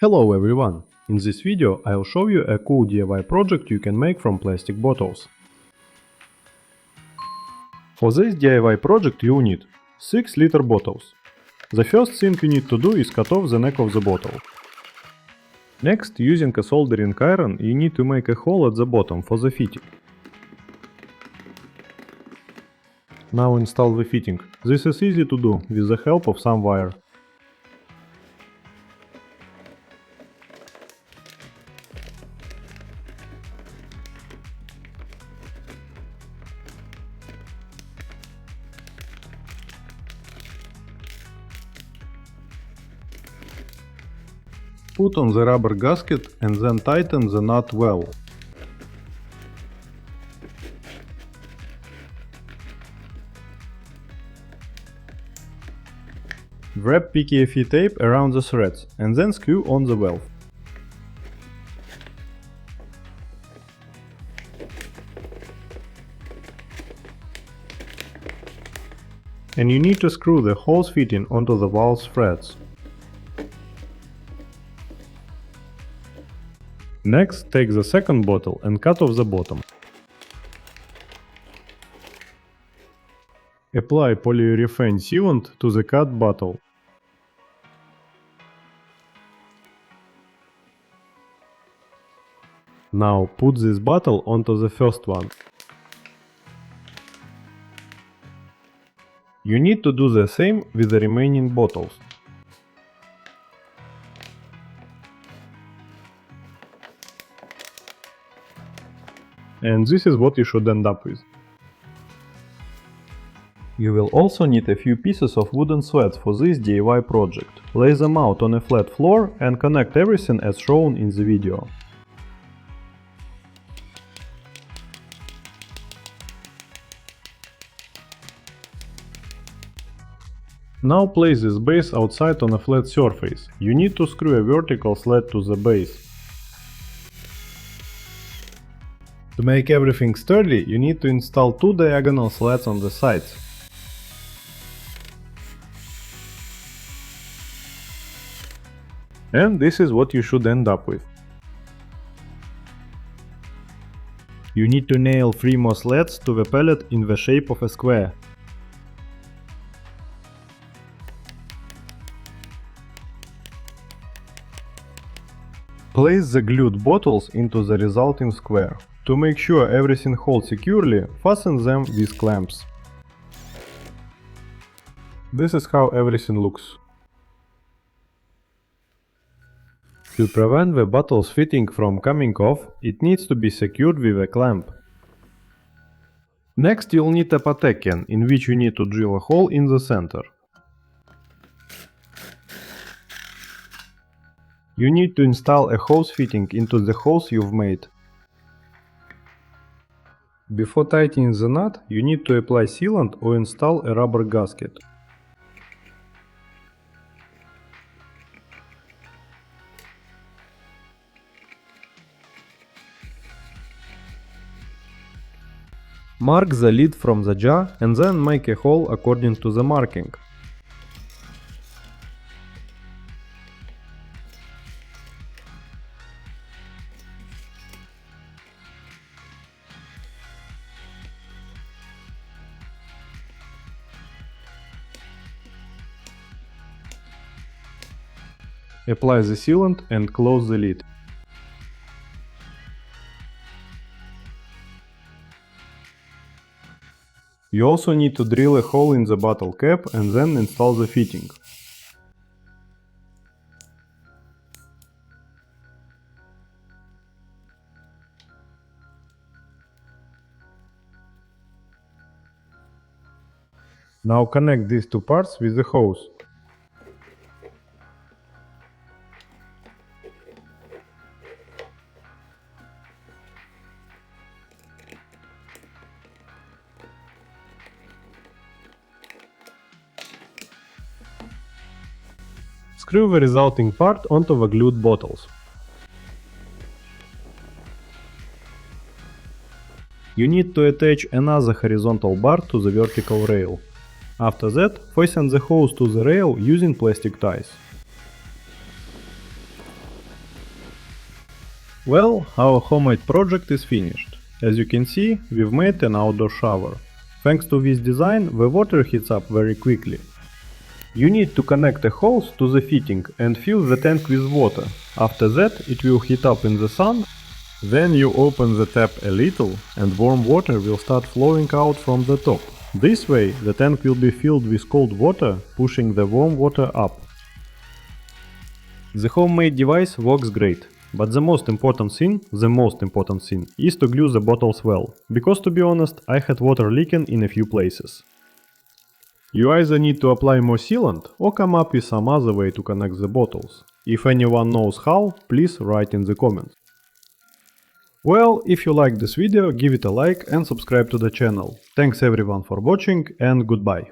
Hello everyone! In this video I'll show you a cool DIY project you can make from plastic bottles. For this DIY project you need 6-liter bottles. The first thing you need to do is cut off the neck of the bottle. Next, using a soldering iron, you need to make a hole at the bottom for the fitting. Now install the fitting. This is easy to do with the help of some wire. Put on the rubber gasket and then tighten the nut well. Wrap PKF tape around the threads and then screw on the valve. And you need to screw the hose fitting onto the valve's threads. Next, take the second bottle and cut off the bottom. Apply polyurethane sealant to the cut bottle. Now put this bottle onto the first one. You need to do the same with the remaining bottles. And this is what you should end up with. You will also need a few pieces of wooden slats for this DIY project. Lay them out on a flat floor and connect everything as shown in the video. Now place this base outside on a flat surface. You need to screw a vertical slat to the base. To make everything sturdy, you need to install 2 diagonal slats on the sides. And this is what you should end up with. You need to nail 3 more slats to the pallet in the shape of a square. Place the glued bottles into the resulting square. To make sure everything holds securely, fasten them with clamps. This is how everything looks. To prevent the bottle's fitting from coming off, it needs to be secured with a clamp. Next you'll need a patekian, in which you need to drill a hole in the center. You need to install a hose fitting into the holes you've made. Before tightening the nut, you need to apply sealant or install a rubber gasket. Mark the lid from the jar and then make a hole according to the marking. Apply the sealant and close the lid. You also need to drill a hole in the bottle cap and then install the fitting. Now connect these 2 parts with the hose. Screw the resulting part onto the glued bottles. You need to attach another horizontal bar to the vertical rail. After that, fasten the hose to the rail using plastic ties. Well, our homemade project is finished. As you can see, we've made an outdoor shower. Thanks to this design, the water heats up very quickly. You need to connect a hose to the fitting and fill the tank with water. After that, it will heat up in the sun. Then you open the tap a little and warm water will start flowing out from the top. This way, the tank will be filled with cold water, pushing the warm water up. The homemade device works great, but the most important thing is to glue the bottles well, because to be honest, I had water leaking in a few places. You either need to apply more sealant or come up with some other way to connect the bottles. If anyone knows how, please write in the comments. Well, if you liked this video, give it a like and subscribe to the channel. Thanks everyone for watching and goodbye.